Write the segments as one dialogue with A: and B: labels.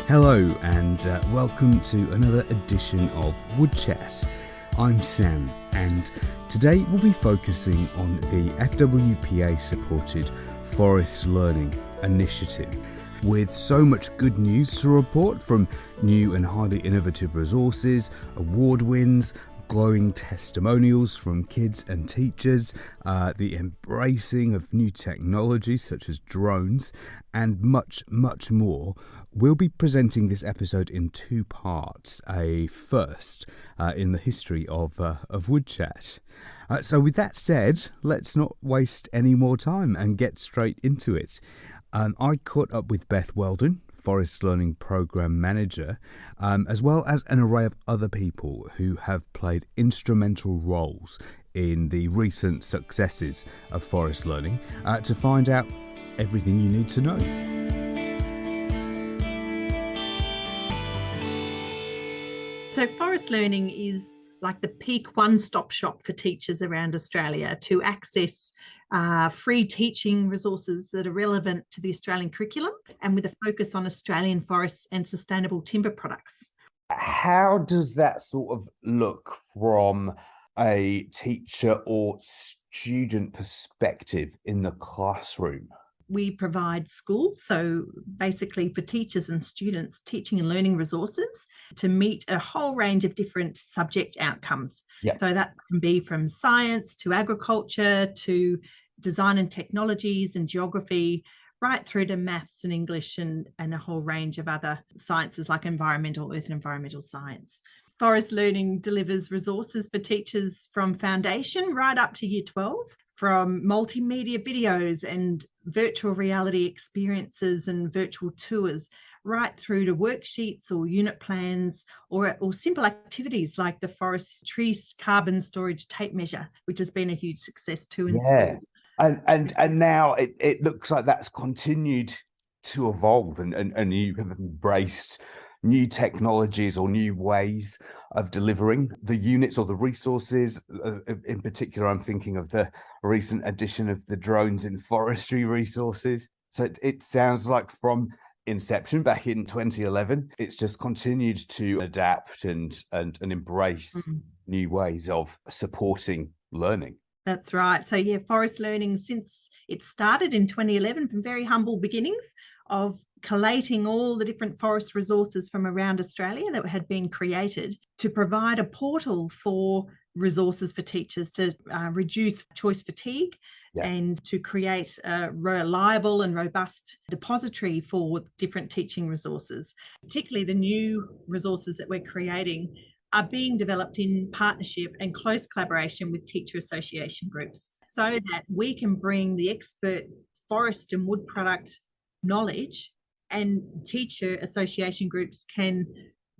A: Hello and welcome to another edition of WoodChat. I'm Sam and today we'll be focusing on the FWPA-supported ForestLearning initiative. With so much good news to report from new and highly innovative resources, award wins, glowing testimonials from kids and teachers, the embracing of new technologies such as drones, and much, much more, we'll be presenting this episode in two parts, a first in the history of WoodChat. So with that said, let's not waste any more time and get straight into it. I caught up with Beth Weldon, ForestLearning Program Manager, as well as an array of other people who have played instrumental roles in the recent successes of ForestLearning to find out everything you need to know.
B: So ForestLearning is like the peak one-stop shop for teachers around Australia to access free teaching resources that are relevant to the Australian curriculum and with a focus on Australian forests and sustainable timber products.
C: How does that sort of look from a teacher or student perspective in the classroom?
B: We provide schools, so basically for teachers and students, teaching and learning resources to meet a whole range of different subject outcomes.
C: Yeah.
B: So that can be from science to agriculture to design and technologies and geography, right through to maths and English and a whole range of other sciences like environmental, earth and environmental science. ForestLearning delivers resources for teachers from foundation right up to year 12, from multimedia videos and virtual reality experiences and virtual tours, right through to worksheets or unit plans or simple activities like the forestry carbon storage tape measure, which has been a huge success too in schools.
C: And now it looks like that's continued to evolve and you have embraced new technologies or new ways of delivering the units or the resources. In particular, I'm thinking of the recent addition of the drones in forestry resources. So it sounds like from inception back in 2011, it's just continued to adapt and embrace new ways of supporting learning.
B: That's right. So yeah, ForestLearning, since it started in 2011 from very humble beginnings of collating all the different forest resources from around Australia that had been created to provide a portal for resources for teachers to reduce choice fatigue and to create a reliable and robust depository for different teaching resources. Particularly the new resources that we're creating are being developed in partnership and close collaboration with teacher association groups so that we can bring the expert forest and wood product knowledge, and teacher association groups can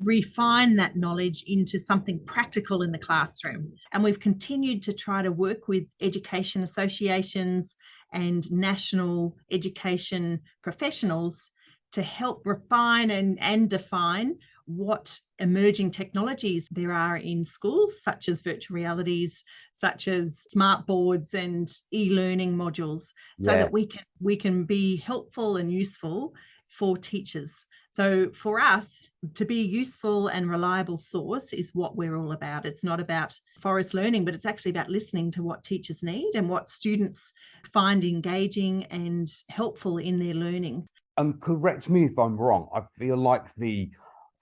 B: refine that knowledge into something practical in the classroom. And we've continued to try to work with education associations and national education professionals to help refine and define what emerging technologies there are in schools, such as virtual realities, such as smart boards and e-learning modules, so that we can be helpful and useful for teachers. So for us, to be a useful and reliable source is what we're all about. It's not about ForestLearning, but it's actually about listening to what teachers need and what students find engaging and helpful in their learning.
C: And correct me if I'm wrong, I feel like the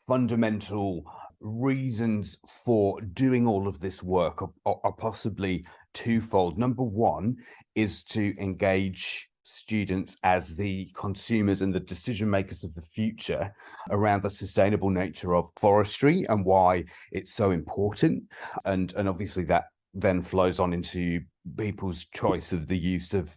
C: fundamental reasons for doing all of this work are possibly twofold. Number one is to engage students as the consumers and the decision makers of the future around the sustainable nature of forestry and why it's so important. And obviously that then flows on into people's choice of the use of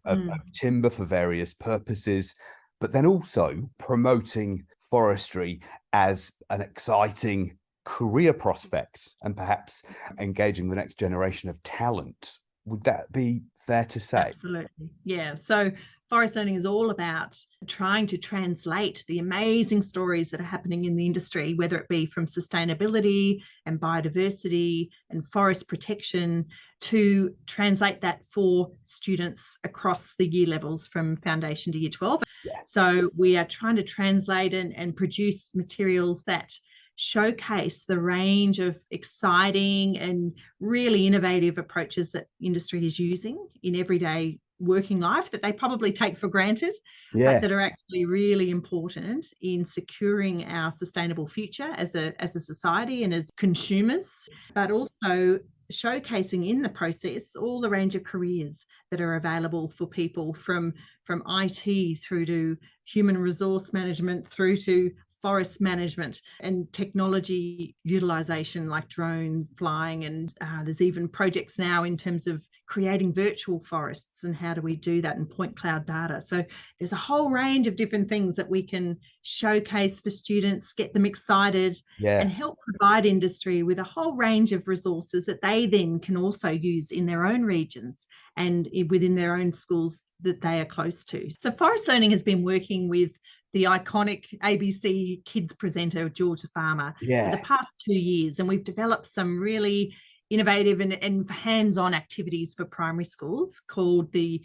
C: timber for various purposes, but then also promoting forestry as an exciting career prospect and perhaps engaging the next generation of talent. Would that be fair to say?
B: Absolutely. Yeah. So forest learning is all about trying to translate the amazing stories that are happening in the industry, whether it be from sustainability and biodiversity and forest protection, to translate that for students across the year levels from foundation to year 12.
C: Yeah.
B: So we are trying to translate and produce materials that showcase the range of exciting and really innovative approaches that industry is using in everyday working life that they probably take for granted, but that are actually really important in securing our sustainable future as a society and as consumers, but also showcasing in the process all the range of careers that are available for people from IT through to human resource management through to forest management and technology utilization like drones flying, and there's even projects now in terms of creating virtual forests and how do we do that, and point cloud data. So there's a whole range of different things that we can showcase for students, get them excited, and help provide industry with a whole range of resources that they then can also use in their own regions and within their own schools that they are close to. So Forest Learning has been working with the iconic ABC Kids presenter, George the Farmer, for the past 2 years. And we've developed some really innovative and hands-on activities for primary schools called the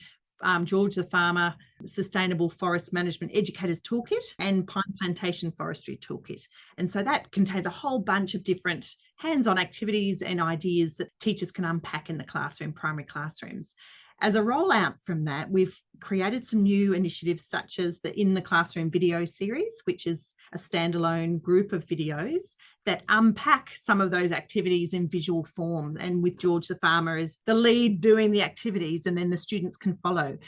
B: George the Farmer Sustainable Forest Management Educators Toolkit and Pine Plantation Forestry Toolkit. And so that contains a whole bunch of different hands-on activities and ideas that teachers can unpack in the classroom, primary classrooms. As a rollout from that, we've created some new initiatives such as the In the Classroom video series, which is a standalone group of videos that unpack some of those activities in visual form, and with George the Farmer as the lead doing the activities, and then the students can follow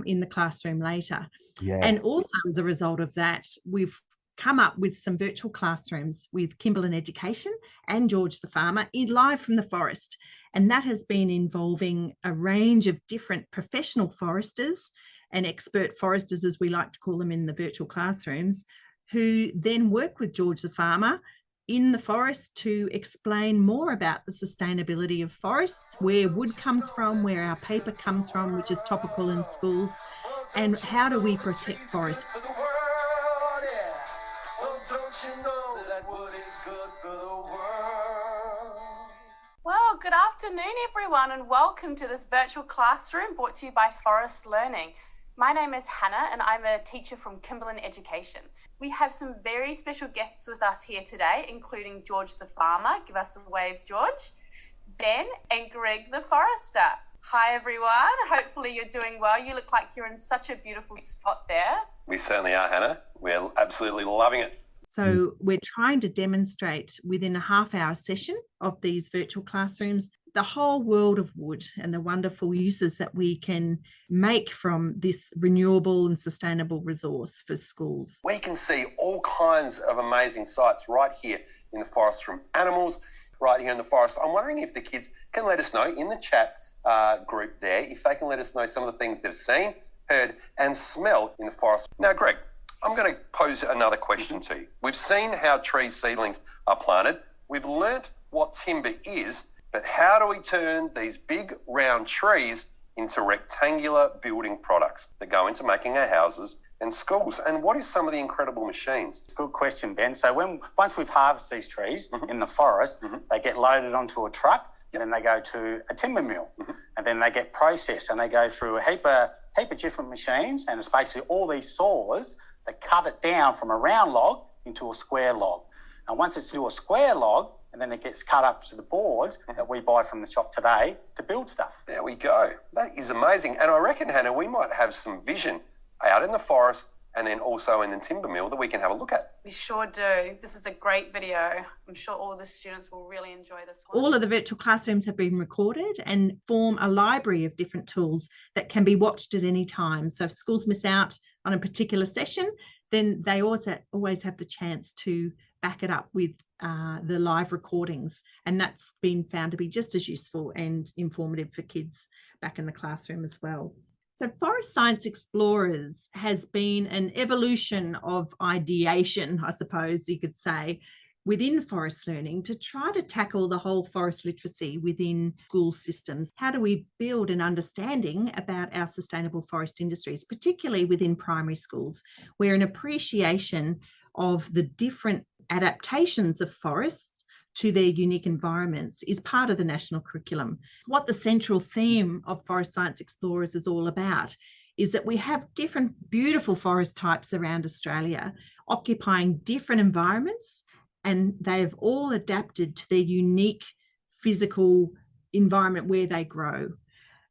B: in the classroom later. And also as a result of that, we've come up with some virtual classrooms with Kimberlin Education and George the Farmer live from the forest. And that has been involving a range of different professional foresters and expert foresters, as we like to call them in the virtual classrooms, who then work with George the Farmer in the forest to explain more about the sustainability of forests, where wood comes from, where our paper comes from, which is topical in schools, and how do we protect forests.
D: Don't you know that wood is good for the world? Well, good afternoon, everyone, and welcome to this virtual classroom brought to you by Forest Learning. My name is Hannah, and I'm a teacher from Kimberlin Education. We have some very special guests with us here today, including George the Farmer. Give us a wave, George. Ben and Greg the Forester. Hi, everyone. Hopefully you're doing well. You look like you're in such a beautiful spot there.
E: We certainly are, Hannah. We're absolutely loving it.
B: So we're trying to demonstrate within a half-hour session of these virtual classrooms the whole world of wood and the wonderful uses that we can make from this renewable and sustainable resource for schools.
E: We can see all kinds of amazing sights right here in the forest, from animals right here in the forest. I'm wondering if the kids can let us know in the chat group there, if they can let us know some of the things they've seen, heard and smell in the forest. Now, Greg, I'm going to pose another question to you. We've seen how tree seedlings are planted. We've learnt what timber is, but how do we turn these big round trees into rectangular building products that go into making our houses and schools? And what is some of the incredible machines?
F: Good question, Ben. So once we've harvested these trees in the forest, they get loaded onto a truck, and then they go to a timber mill, and then they get processed, and they go through a heap of different machines, and it's basically all these saws that cut it down from a round log into a square log. And once it's into a square log, and then it gets cut up to the boards that we buy from the shop today to build stuff.
E: There we go. That is amazing. And I reckon, Hannah, we might have some vision out in the forest and then also in the timber mill that we can have a look at.
D: We sure do. This is a great video. I'm sure all the students will really enjoy this one.
B: All of the virtual classrooms have been recorded and form a library of different tools that can be watched at any time. So if schools miss out on a particular session, then they always have the chance to back it up with the live recordings. And that's been found to be just as useful and informative for kids back in the classroom as well. So Forest Science Explorers has been an evolution of ideation, I suppose you could say, within forest learning to try to tackle the whole forest literacy within school systems. How do we build an understanding about our sustainable forest industries, particularly within primary schools, where an appreciation of the different adaptations of forests to their unique environments is part of the national curriculum. What the central theme of Forest Science Explorers is all about is that we have different beautiful forest types around Australia occupying different environments, and they have all adapted to their unique physical environment where they grow.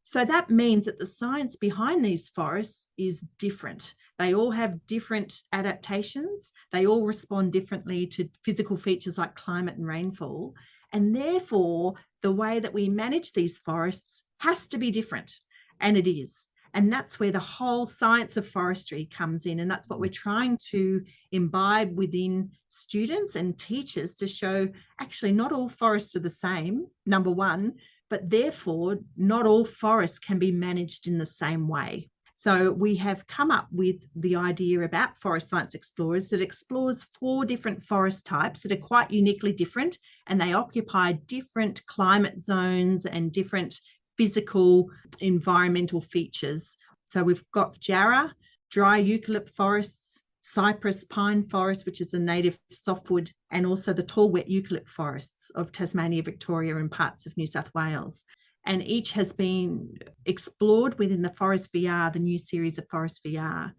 B: So that means that the science behind these forests is different. They all have different adaptations. They all respond differently to physical features like climate and rainfall. And therefore, the way that we manage these forests has to be different. And it is. And that's where the whole science of forestry comes in. And that's what we're trying to imbibe within students and teachers to show actually not all forests are the same, number one, but therefore not all forests can be managed in the same way. So we have come up with the idea about Forest Science Explorers that explores 4 different forest types that are quite uniquely different, and they occupy different climate zones and different physical environmental features. So we've got jarrah, dry eucalypt forests, cypress pine forest, which is a native softwood, and also the tall wet eucalypt forests of Tasmania, Victoria, and parts of New South Wales. And each has been explored within the Forest VR, the new series of Forest VR.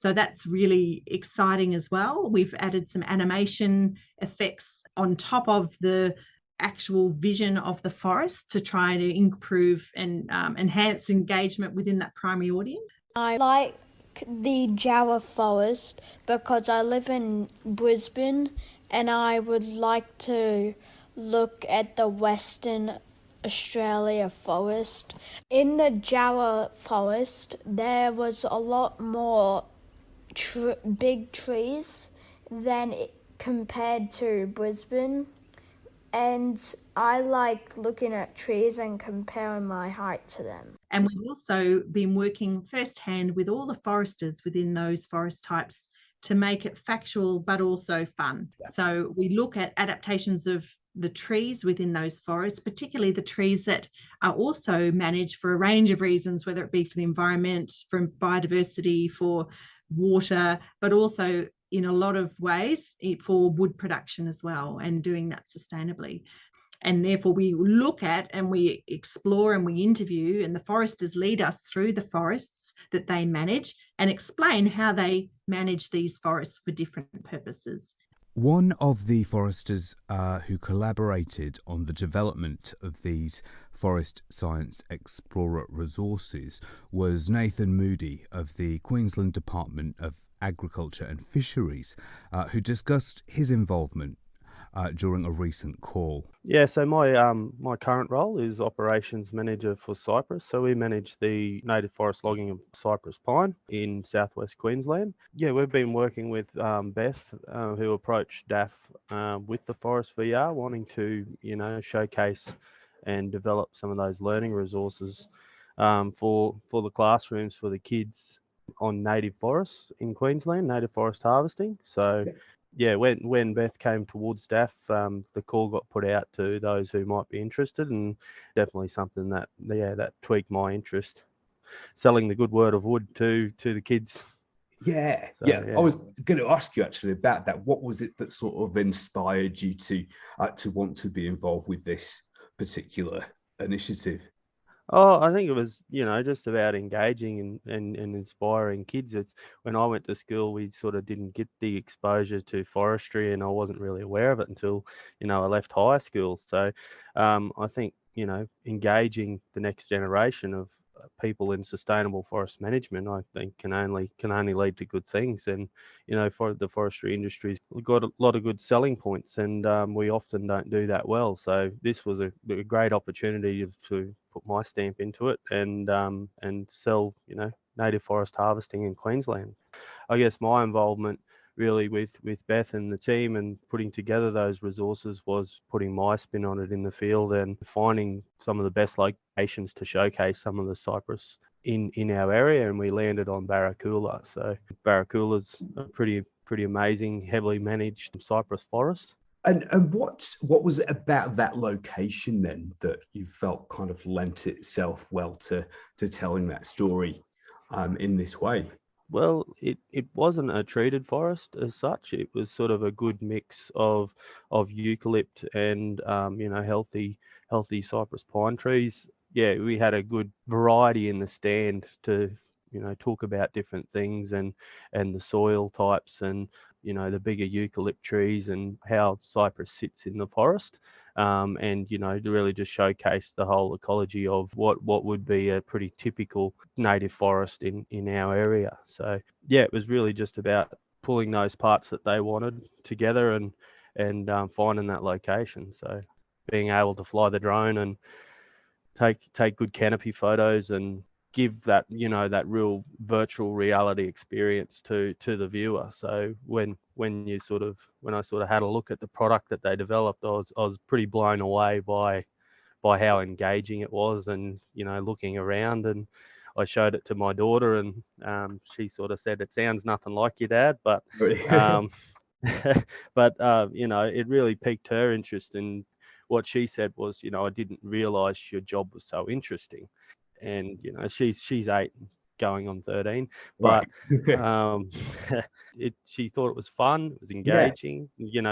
B: So that's really exciting as well. We've added some animation effects on top of the actual vision of the forest to try to improve and enhance engagement within that primary audience.
G: I like the Jarrah forest because I live in Brisbane and I would like to look at the Western Australia forest. In the Jarrah forest, there was a lot more big trees than compared to Brisbane, and I like looking at trees and comparing my height to them.
B: And we've also been working firsthand with all the foresters within those forest types to make it factual but also fun. So we look at adaptations of the trees within those forests, particularly the trees that are also managed for a range of reasons, whether it be for the environment, for biodiversity, for water, but also in a lot of ways for wood production as well, and doing that sustainably. And therefore we look at and we explore and we interview, and the foresters lead us through the forests that they manage and explain how they manage these forests for different purposes.
A: One of the foresters who collaborated on the development of these Forest Science Explorer resources was Nathan Moody of the Queensland Department of Agriculture and Fisheries, who discussed his involvement during a recent call.
H: Yeah, so my current role is operations manager for Cypress. So we manage the native forest logging of cypress pine in southwest Queensland. Yeah, we've been working with Beth, who approached DAF with the Forest VR, wanting to showcase and develop some of those learning resources for the classrooms for the kids on native forests in Queensland, native forest harvesting. So yeah, when Beth came towards DAF, the call got put out to those who might be interested, and definitely something that tweaked my interest, selling the good word of wood to the kids.
C: Yeah. I was going to ask you actually about that. What was it that sort of inspired you to want to be involved with this particular initiative?
H: Oh, I think it was, just about engaging and inspiring kids. It's when I went to school, we sort of didn't get the exposure to forestry, and I wasn't really aware of it until, I left high school. So I think, engaging the next generation of people in sustainable forest management, I think can only lead to good things. And, for the forestry industry's got a lot of good selling points, and we often don't do that well. So this was a great opportunity to put my stamp into it and sell, native forest harvesting in Queensland. I guess my involvement really with Beth and the team and putting together those resources was putting my spin on it in the field and finding some of the best locations to showcase some of the cypress in our area, and we landed on Barracuda. So Barracuda's a pretty amazing, heavily managed cypress forest.
A: And what was it about that location then that you felt kind of lent itself well to telling that story in this way?
H: Well, it wasn't a treated forest as such. It was sort of a good mix of eucalypt and healthy cypress pine trees. Yeah, we had a good variety in the stand to talk about different things and the soil types and the bigger eucalypt trees and how cypress sits in the forest. And to really just showcase the whole ecology of what would be a pretty typical native forest in our area. So yeah, it was really just about pulling those parts that they wanted together and finding that location. So being able to fly the drone and take good canopy photos and give that that real virtual reality experience to the viewer. So when I sort of had a look at the product that they developed, I was pretty blown away by how engaging it was, and looking around, and I showed it to my daughter, and she sort of said, "It sounds nothing like your dad," but it really piqued her interest. And what she said was, I didn't realize your job was so interesting. And she's 8 going on 13, but
A: Right.
H: she thought it was fun, it was
A: Yeah.
H: engaging.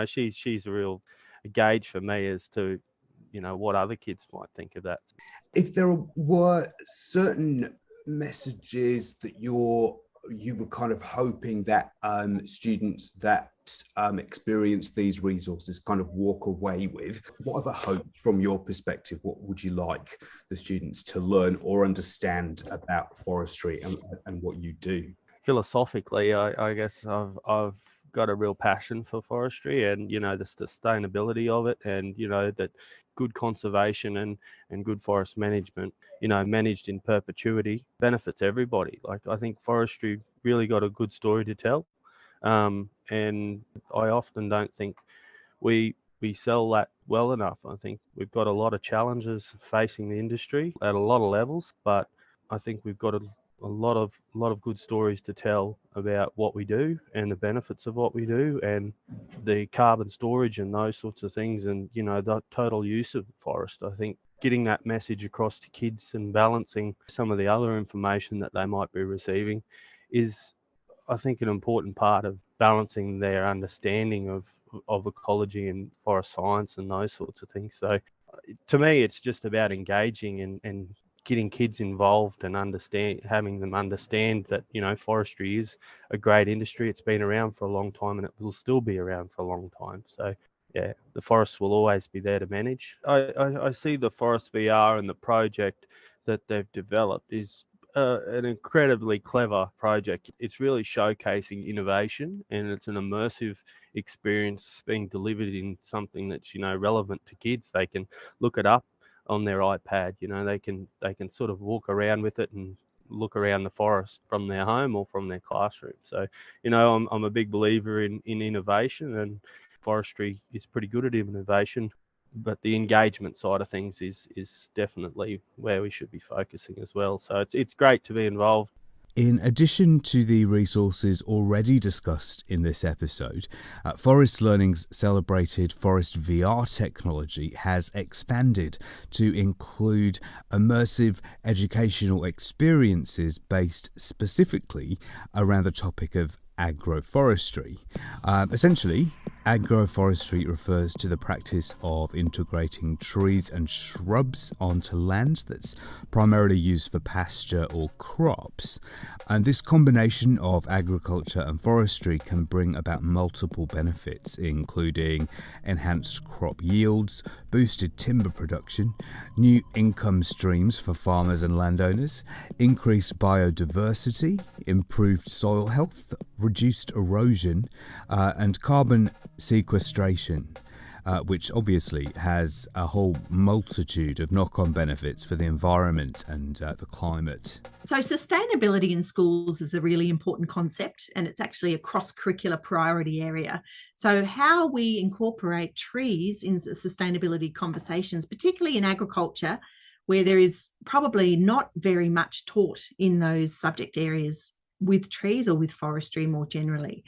H: She's a real gauge for me as to what other kids might think of that.
A: If there were certain messages that you were kind of hoping that students that experience these resources kind of walk away with, what are the hopes from your perspective? What would you like the students to learn or understand about forestry and what you do?
H: Philosophically, I guess I've got a real passion for forestry and the sustainability of it, and that good conservation and good forest management, managed in perpetuity, benefits everybody. Like, I think forestry really got a good story to tell, and I often don't think we sell that well enough. I think we've got a lot of challenges facing the industry at a lot of levels, but I think we've got a lot of good stories to tell about what we do and the benefits of what we do and the carbon storage and those sorts of things, and the total use of the forest. I think getting that message across to kids and balancing some of the other information that they might be receiving is, I think, an important part of balancing their understanding of ecology and forest science and those sorts of things. So to me, it's just about engaging and getting kids involved and having them understand that forestry is a great industry. It's been around for a long time and it will still be around for a long time. So yeah, the forests will always be there to manage. I see the Forest VR and the project that they've developed is an incredibly clever project. It's really showcasing innovation, and it's an immersive experience being delivered in something that's relevant to kids. They can look it up on their iPad. They can sort of walk around with it and look around the forest from their home or from their classroom. So I'm a big believer in innovation, and forestry is pretty good at innovation, but the engagement side of things is definitely where we should be focusing as well. So it's great to be involved.
A: In addition to the resources already discussed in this episode, ForestLearning's celebrated Forest VR technology has expanded to include immersive educational experiences based specifically around the topic of agroforestry. Essentially, agroforestry refers to the practice of integrating trees and shrubs onto land that's primarily used for pasture or crops. And this combination of agriculture and forestry can bring about multiple benefits, including enhanced crop yields, boosted timber production, new income streams for farmers and landowners, increased biodiversity, improved soil health, reduced erosion, and carbon sequestration, which obviously has a whole multitude of knock-on benefits for the environment and the climate.
B: So sustainability in schools is a really important concept, and it's actually a cross-curricular priority area. So how we incorporate trees in sustainability conversations, particularly in agriculture, where there is probably not very much taught in those subject areas with trees or with forestry more generally.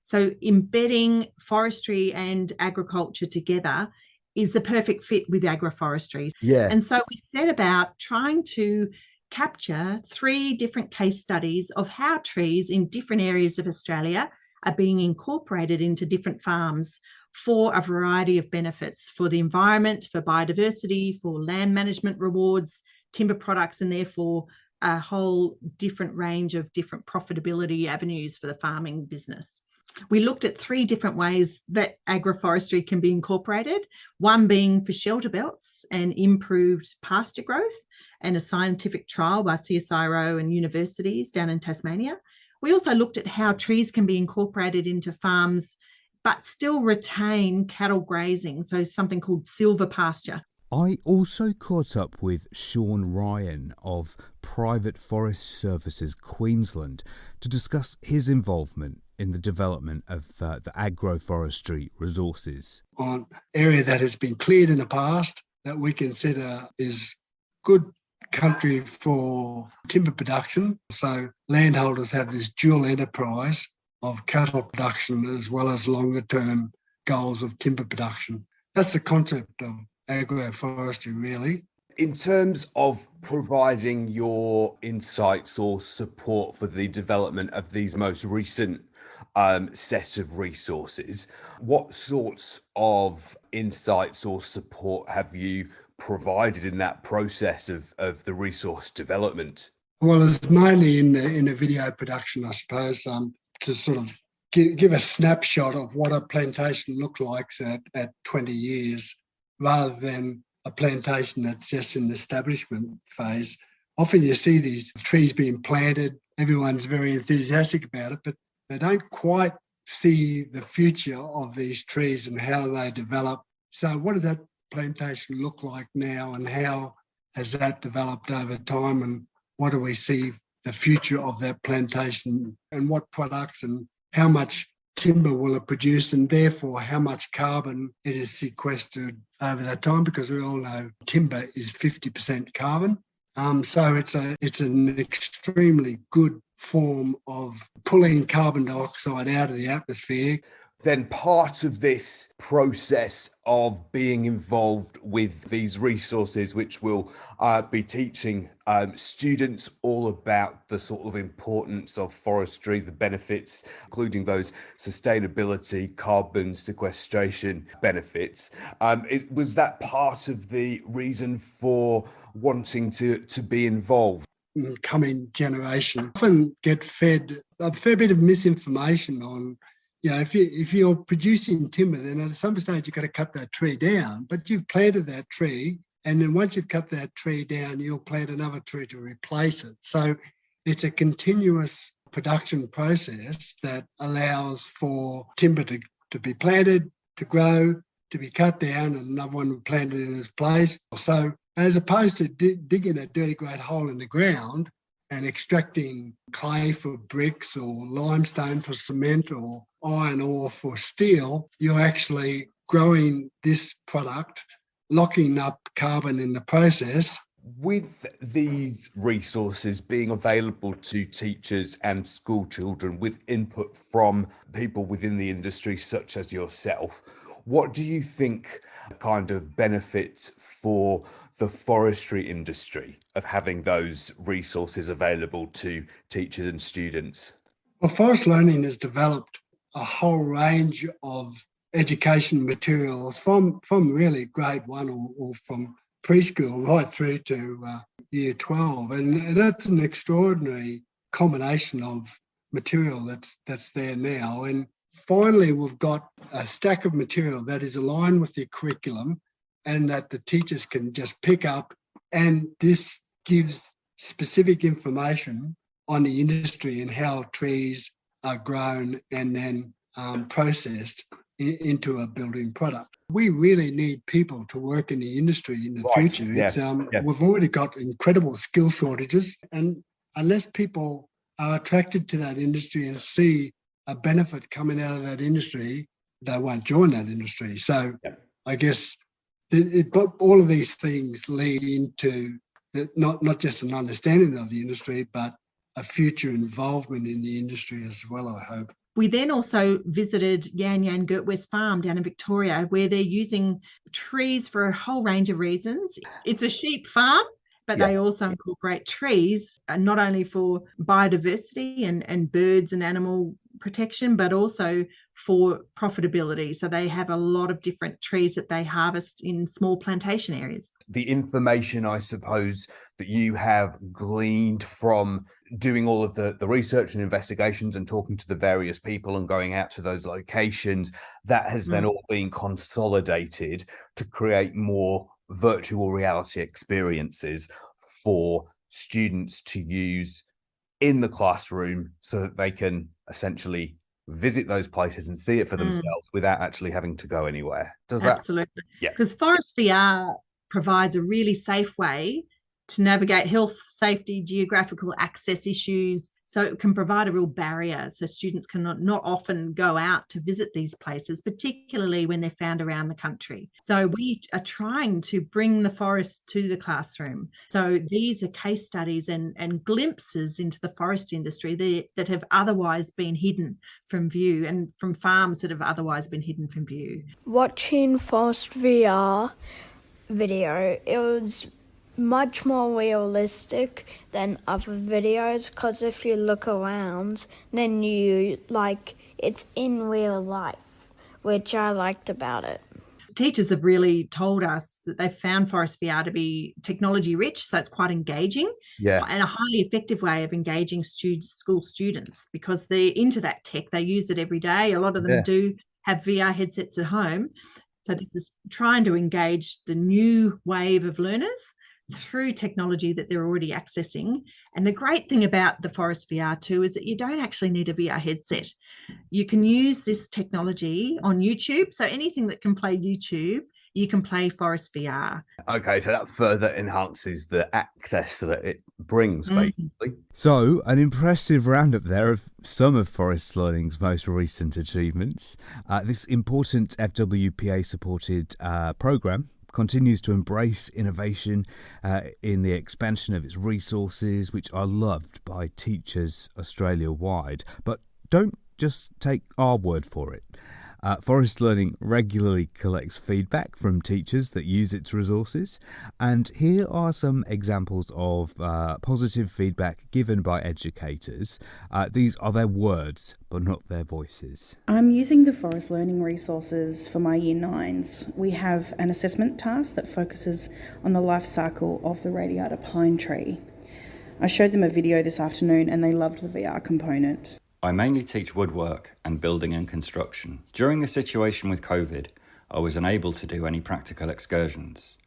B: So embedding forestry and agriculture together is the perfect fit with agroforestry.
A: Yeah.
B: And so we set about trying to capture 3 different case studies of how trees in different areas of Australia are being incorporated into different farms for a variety of benefits for the environment, for biodiversity, for land management rewards, timber products, and therefore a whole different range of different profitability avenues for the farming business. We looked at 3 different ways that agroforestry can be incorporated, one being for shelter belts and improved pasture growth, and a scientific trial by CSIRO and universities down in Tasmania. We also looked at how trees can be incorporated into farms but still retain cattle grazing, so something called silver pasture.
A: I also caught up with Sean Ryan of Private Forest Services Queensland to discuss his involvement in the development of the agroforestry resources.
I: On area that has been cleared in the past that we consider is good country for timber production. So landholders have this dual enterprise of cattle production as well as longer term goals of timber production. That's the concept of agroforestry, really.
C: In terms of providing your insights or support for the development of these most recent set of resources, what sorts of insights or support have you provided in that process of the resource development?
I: Well, it's mainly in the video production, I suppose, to sort of give a snapshot of what a plantation looks like at 20 years, rather than a plantation that's just in the establishment phase. Often you see these trees being planted, everyone's very enthusiastic about it, but they don't quite see the future of these trees and how they develop. So what does that plantation look like now, and how has that developed over time, and what do we see the future of that plantation, and what products and how much timber will it produce, and therefore how much carbon it is sequestered over that time, because we all know timber is 50% carbon. So it's an extremely good form of pulling carbon dioxide out of the atmosphere.
C: Then part of this process of being involved with these resources, which will be teaching students all about the sort of importance of forestry, the benefits, including those sustainability, carbon sequestration benefits. Was that part of the reason for wanting to be involved?
I: Coming generation often get fed a fair bit of misinformation on, if you're producing timber, then at some stage you've got to cut that tree down, but you've planted that tree, and then once you've cut that tree down, you'll plant another tree to replace it. So it's a continuous production process that allows for timber to be planted, to grow, to be cut down, and another one planted in its place. So as opposed to digging a dirty great hole in the ground and extracting clay for bricks or limestone for cement or iron ore for steel, you're actually growing this product, locking up carbon in the process.
C: With these resources being available to teachers and school children with input from people within the industry such as yourself, what do you think kind of benefits for the forestry industry of having those resources available to teachers and students?
I: Well, ForestLearning has developed a whole range of education materials from really grade 1 or from preschool right through to year 12. And that's an extraordinary combination of material that's there now. And finally, we've got a stack of material that is aligned with the curriculum and that the teachers can just pick up. And this gives specific information on the industry and how trees are grown and then processed into a building product. We really need people to work in the industry in the future.
C: Yeah.
I: We've already got incredible skill shortages, and unless people are attracted to that industry and see a benefit coming out of that industry, they won't join that industry. So I guess all of these things lead into not just an understanding of the industry, but a future involvement in the industry as well, I hope.
B: We then also visited Yan Yan Gert West Farm down in Victoria, where they're using trees for a whole range of reasons. It's a sheep farm, but they also incorporate trees, not only for biodiversity and birds and animal protection, but also for profitability. So they have a lot of different trees that they harvest in small plantation areas.
C: The information, I suppose, that you have gleaned from doing all of the research and investigations and talking to the various people and going out to those locations, that has then all been consolidated to create more virtual reality experiences for students to use in the classroom so that they can essentially visit those places and see it for themselves without actually having to go anywhere.
B: Absolutely. Yeah. Because Forest VR provides a really safe way to navigate health, safety, geographical access issues. So it can provide a real barrier so students can not often go out to visit these places, particularly when they're found around the country. So we are trying to bring the forest to the classroom. So these are case studies and glimpses into the forest industry that have otherwise been hidden from view, and from farms that have otherwise been hidden from view.
G: Watching Forest VR video, it was much more realistic than other videos, because if you look around, then it's in real life, which I liked about it.
B: Teachers have really told us that they've found Forest VR to be technology rich, so it's quite engaging and a highly effective way of engaging school students, because they're into that tech. They use it every day. A lot of them do have VR headsets at home. So this is trying to engage the new wave of learners through technology that they're already accessing. And the great thing about the Forest VR too is that you don't actually need a VR headset. You can use this technology on YouTube. So anything that can play YouTube, you can play Forest VR.
C: Okay, so that further enhances the access that it brings, basically.
A: So, an impressive roundup there of some of ForestLearning's most recent achievements. This important FWPA-supported programme continues to embrace innovation in the expansion of its resources, which are loved by teachers Australia-wide. But don't just take our word for it. ForestLearning regularly collects feedback from teachers that use its resources, and here are some examples of positive feedback given by educators. These are their words, but not their voices.
J: I'm using the ForestLearning resources for my Year 9s. We have an assessment task that focuses on the life cycle of the radiata pine tree. I showed them a video this afternoon and they loved the VR component.
K: I mainly teach woodwork and building and construction. During the situation with COVID, I was unable to do any practical excursions.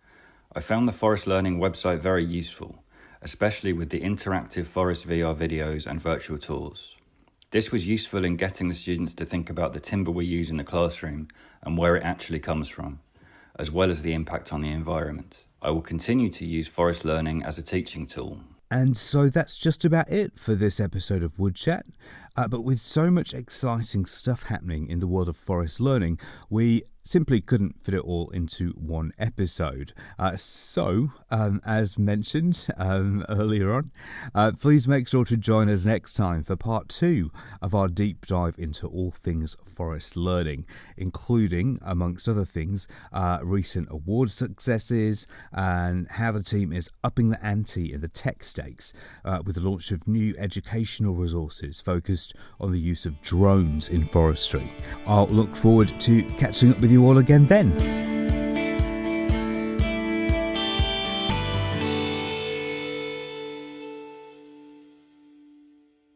K: I found the ForestLearning website very useful, especially with the interactive Forest VR videos and virtual tours. This was useful in getting the students to think about the timber we use in the classroom and where it actually comes from, as well as the impact on the environment. I will continue to use ForestLearning as a teaching tool.
A: And so that's just about it for this episode of WoodChat. But with so much exciting stuff happening in the world of forest learning, we simply couldn't fit it all into one episode. So, as mentioned earlier on, please make sure to join us next time for part 2 of our deep dive into all things forest learning, including, amongst other things, recent award successes and how the team is upping the ante in the tech stakes with the launch of new educational resources focused on the use of drones in forestry. I'll look forward to catching up with you all again then.